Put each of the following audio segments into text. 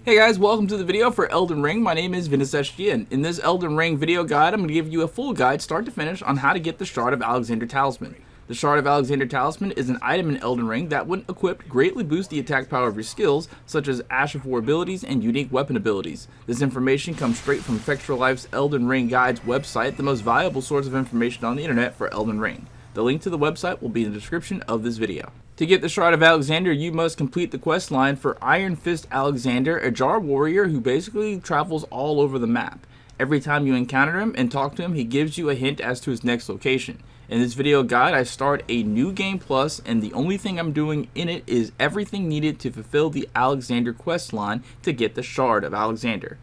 Hey guys, welcome to the video for Elden Ring. My name is Ventus, and in this Elden Ring video guide, I'm going to give you a full guide, start to finish, on how to get the Shard of Alexander Talisman. The Shard of Alexander Talisman is an item in Elden Ring that, when equipped, greatly boosts the attack power of your skills, such as Ash of War abilities and unique weapon abilities. This information comes straight from Fextra Life's Elden Ring Guide's website, the most valuable source of information on the internet for Elden Ring. The link to the website will be in the description of this video. To get the Shard of Alexander, you must complete the quest line for Iron Fist Alexander, a Jar warrior who basically travels all over the map. Every time you encounter him and talk to him, he gives you a hint as to his next location. In this video guide, I start a new game plus, and the only thing I'm doing in it is everything needed to fulfill the Alexander quest line to get the Shard of Alexander.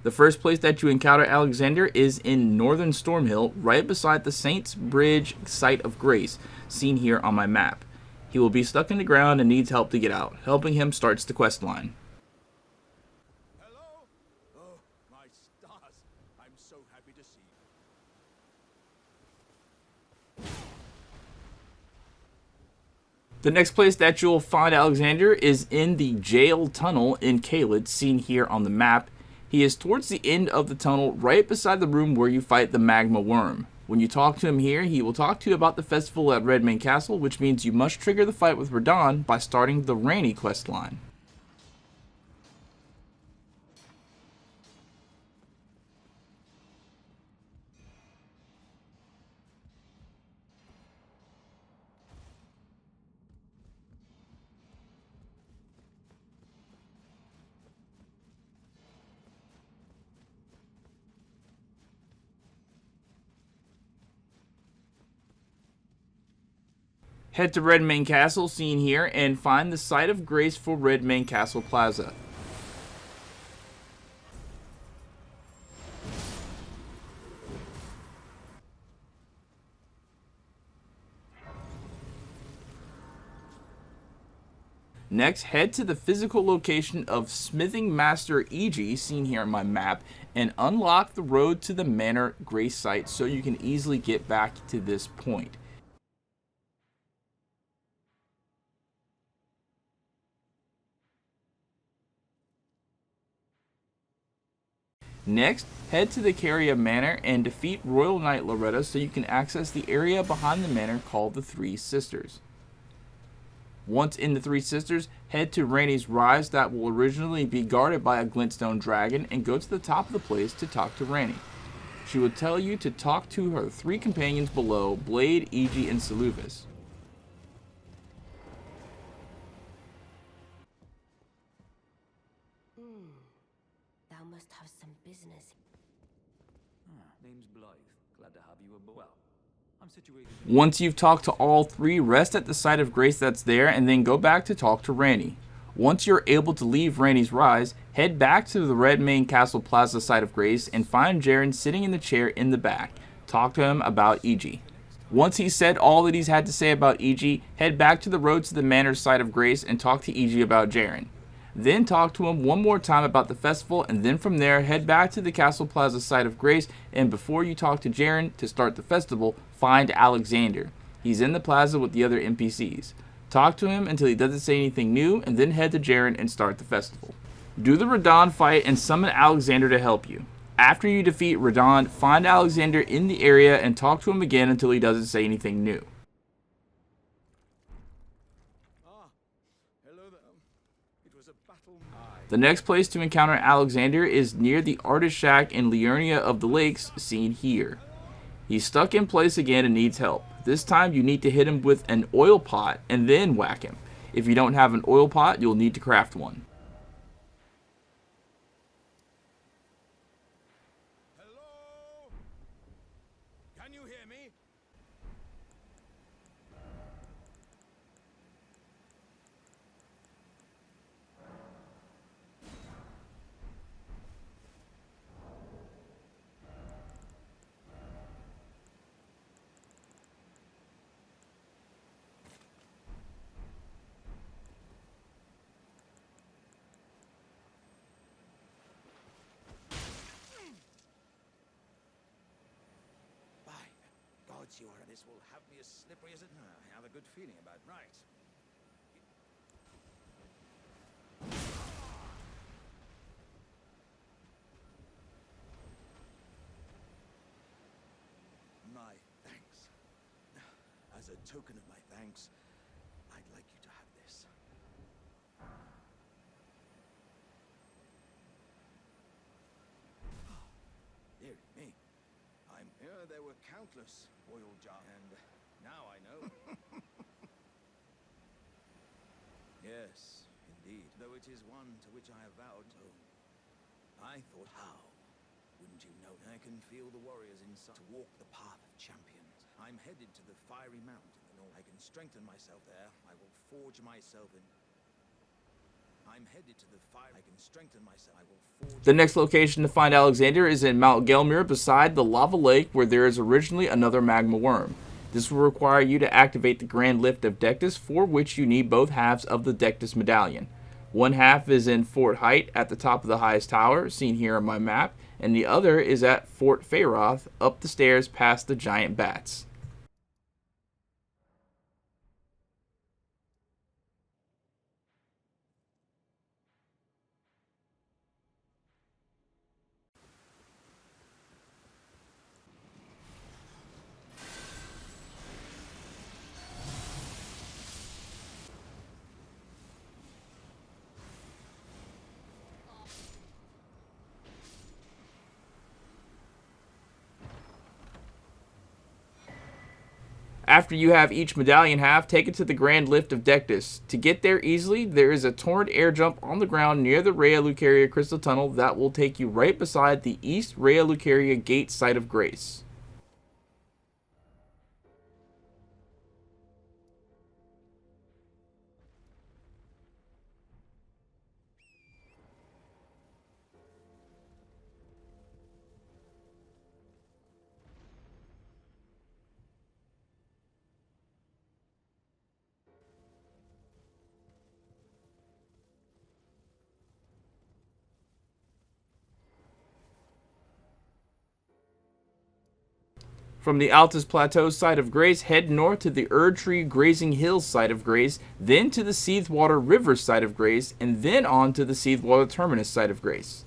The first place that you encounter Alexander is in Northern Stormhill, right beside the Saints Bridge Site of Grace, seen here on my map. He will be stuck in the ground and needs help to get out. Helping him starts the quest line. Hello? Oh, my stars. I'm so happy to see you. The next place that you'll find Alexander is in the jail tunnel in Caelid, seen here on the map. He is towards the end of the tunnel, right beside the room where you fight the magma worm. When you talk to him here, he will talk to you about the festival at Redmane Castle, which means you must trigger the fight with Radahn by starting the Ranni quest line. Head to Redmane Castle, seen here, and find the site of grace for Redmane Castle Plaza. Next, head to the physical location of Smithing Master EG, seen here on my map, and unlock the road to the Manor Grace site so you can easily get back to this point. Next, head to the Caria Manor and defeat Royal Knight Loretta so you can access the area behind the manor called the Three Sisters. Once in the Three Sisters, head to Ranni's Rise that will originally be guarded by a glintstone dragon and go to the top of the place to talk to Ranni. She will tell you to talk to her three companions below, Blade, Egi, and Seluvis. Thou must have some business. Name's Blythe. Glad to have you aboard. Well, I'm situated. Once you've talked to all three, rest at the site of grace that's there and then go back to talk to Ranni. Once you're able to leave Ranni's Rise, head back to the Redmane Castle Plaza site of grace and find Jaren sitting in the chair in the back. Talk to him about Egi. Once he's said all that he's had to say about Egi, head back to the road to the Manor site of grace and talk to Egi about Jaren. Then talk to him one more time about the festival, and then from there head back to the Castle Plaza site of grace, and before you talk to Jaren to start the festival, find Alexander. He's in the plaza with the other NPCs. Talk to him until he doesn't say anything new, and then head to Jaren and start the festival. Do the Radahn fight and summon Alexander to help you. After you defeat Radahn, find Alexander in the area and talk to him again until he doesn't say anything new. Hello there. It was a battle. The next place to encounter Alexander is near the Artist Shack in Liurnia of the Lakes, seen here. He's stuck in place again and needs help. This time you need to hit him with an oil pot and then whack him. If you don't have an oil pot, you'll need to craft one. Hello? Can you hear me? God's your honor, this will have me as slippery as it. I have a good feeling about right. token of my thanks, I'd like you to have this. Dear me. I'm here. There were countless royal jars, and now I know. Yes, indeed. Though it is one to which I have vowed to. I thought, how? Wouldn't you know? I can feel the warriors inside to walk the path of champions. I'm headed to the fiery mountain in the north. I can strengthen myself there. I will forge myself in. I'm headed to the fire. I can strengthen myself. I will forge. The next location to find Alexander is in Mount Gmir beside the lava lake where there is originally another magma worm. This will require you to activate the Grand Lift of Dectus, for which you need both halves of the Dectus medallion. One half is in Fort Height at the top of the highest tower, seen here on my map, and the other is at Fort Feyroth, up the stairs past the giant bats. After you have each medallion half, take it to the Grand Lift of Dectus. To get there easily, there is a torrent air jump on the ground near the Rhea Lucaria Crystal Tunnel that will take you right beside the East Rhea Lucaria Gate Site of Grace. From the Altus Plateau site of Grace, head north to the Erdtree Grazing Hills site of Grace, then to the Seethwater River site of Grace, and then on to the Seethwater Terminus site of Grace.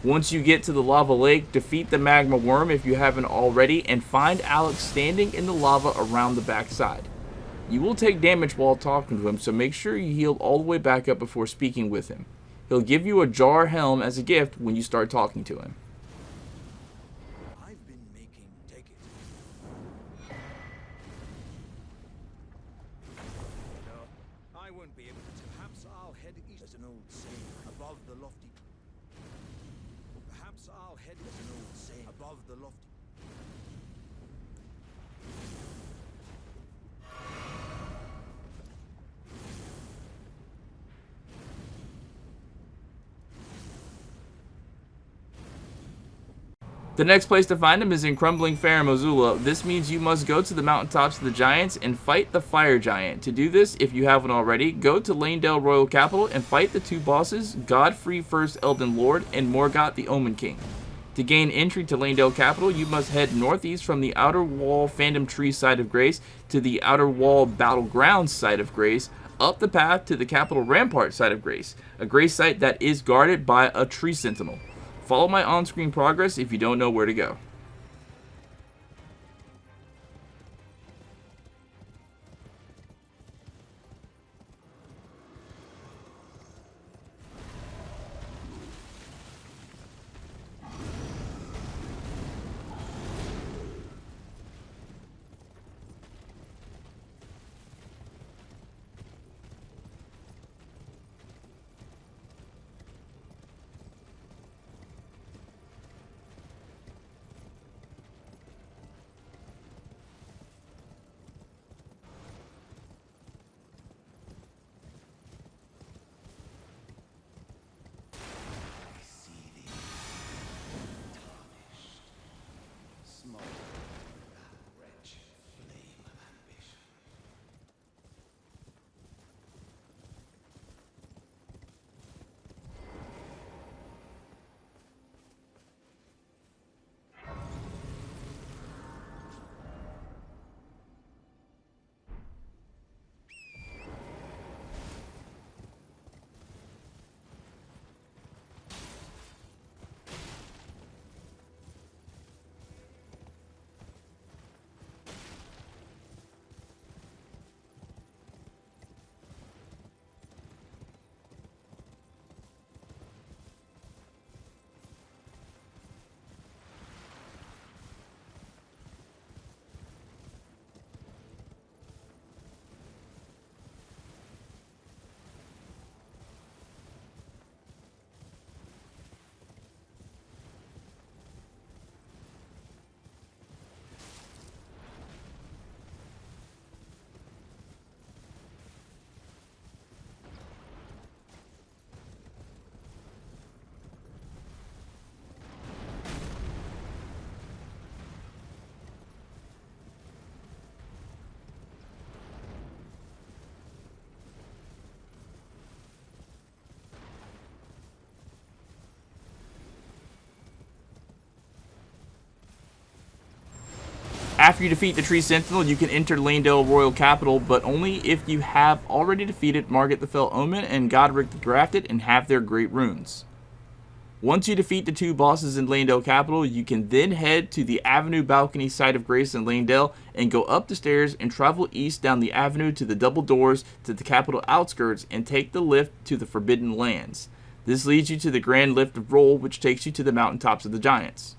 Once you get to the lava lake, defeat the magma worm if you haven't already, and find Alex standing in the lava around the backside. You will take damage while talking to him, so make sure you heal all the way back up before speaking with him. He'll give you a jar helm as a gift when you start talking to him. I've been making. Take it. No, I won't be able to. Perhaps I'll head east. There's an old saying above the lofty. Perhaps I'll head. There's an old saying above the lofty. The next place to find him is in Crumbling Fair in Missoula. This means you must go to the mountaintops of the giants and fight the fire giant. To do this, if you haven't already, go to LEL Royal Capital and fight the two bosses, Godfrey First Elden Lord and Morgoth the Omen King. To gain entry to LEL Capital, you must head northeast from the Outer Wall Phantom Tree side of Grace to the Outer Wall Battlegrounds side of Grace, up the path to the Capital Rampart side of Grace, a Grace site that is guarded by a tree sentinel. Follow my on-screen progress if you don't know where to go. After you defeat the Tree Sentinel, you can enter LEL Royal Capital, but only if you have already defeated Margit the Fell Omen and Godric the Grafted and have their great runes. Once you defeat the two bosses in LEL Capital, you can then head to the Avenue Balcony side of Grace in LEL and go up the stairs and travel east down the avenue to the double doors to the capital outskirts and take the lift to the Forbidden Lands. This leads you to the Grand Lift of Roll, which takes you to the mountaintops of the giants.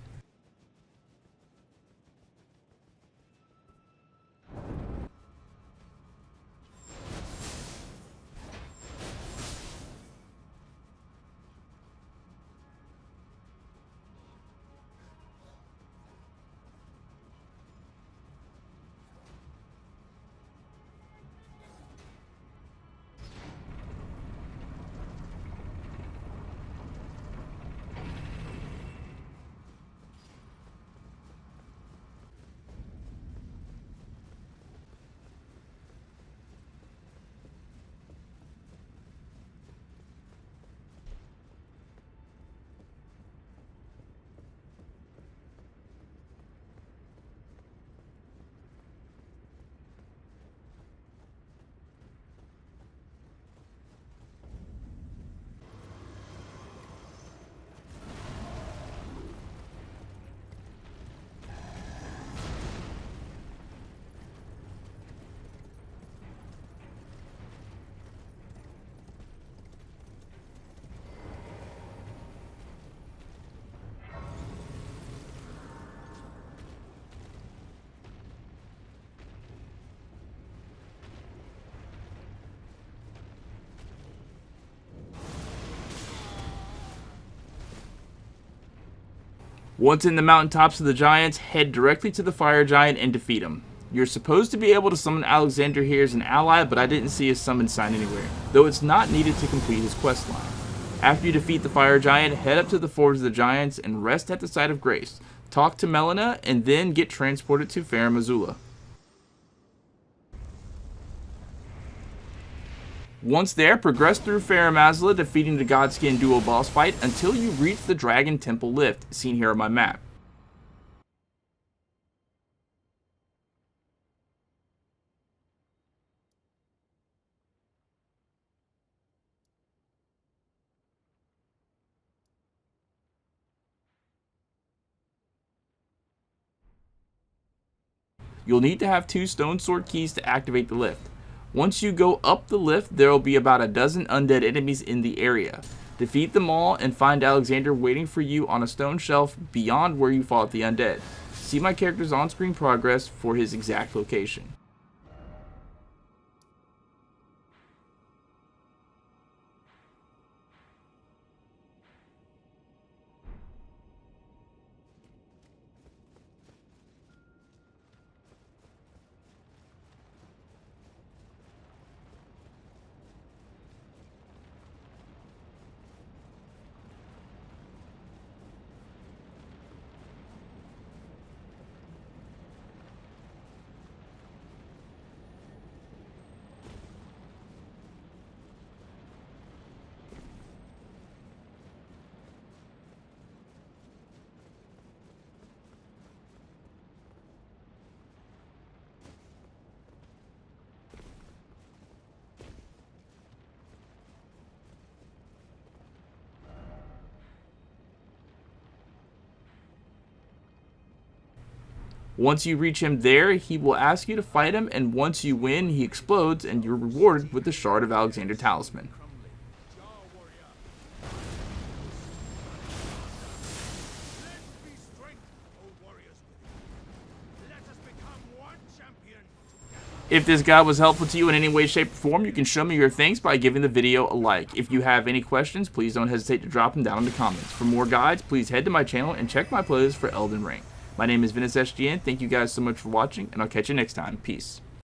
Once in the mountaintops of the giants, head directly to the fire giant and defeat him. You're supposed to be able to summon Alexander here as an ally, but I didn't see his summon sign anywhere, though it's not needed to complete his questline. After you defeat the fire giant, head up to the Forge of the Giants and rest at the site of grace. Talk to Melina and then get transported to Farum Azula. Once there, progress through Farum Azula, defeating the Godskin duo boss fight until you reach the Dragon Temple lift, seen here on my map. You'll need to have 2 stone sword keys to activate the lift. Once you go up the lift, there will be about a dozen undead enemies in the area. Defeat them all and find Alexander waiting for you on a stone shelf beyond where you fought the undead. See my character's on-screen progress for his exact location. Once you reach him there, he will ask you to fight him, and once you win, he explodes, and you're rewarded with the Shard of Alexander Talisman. If this guide was helpful to you in any way, shape, or form, you can show me your thanks by giving the video a like. If you have any questions, please don't hesitate to drop them down in the comments. For more guides, please head to my channel and check my playlist for Elden Ring. My name is Ventus SGN. Thank you guys so much for watching, and I'll catch you next time. Peace.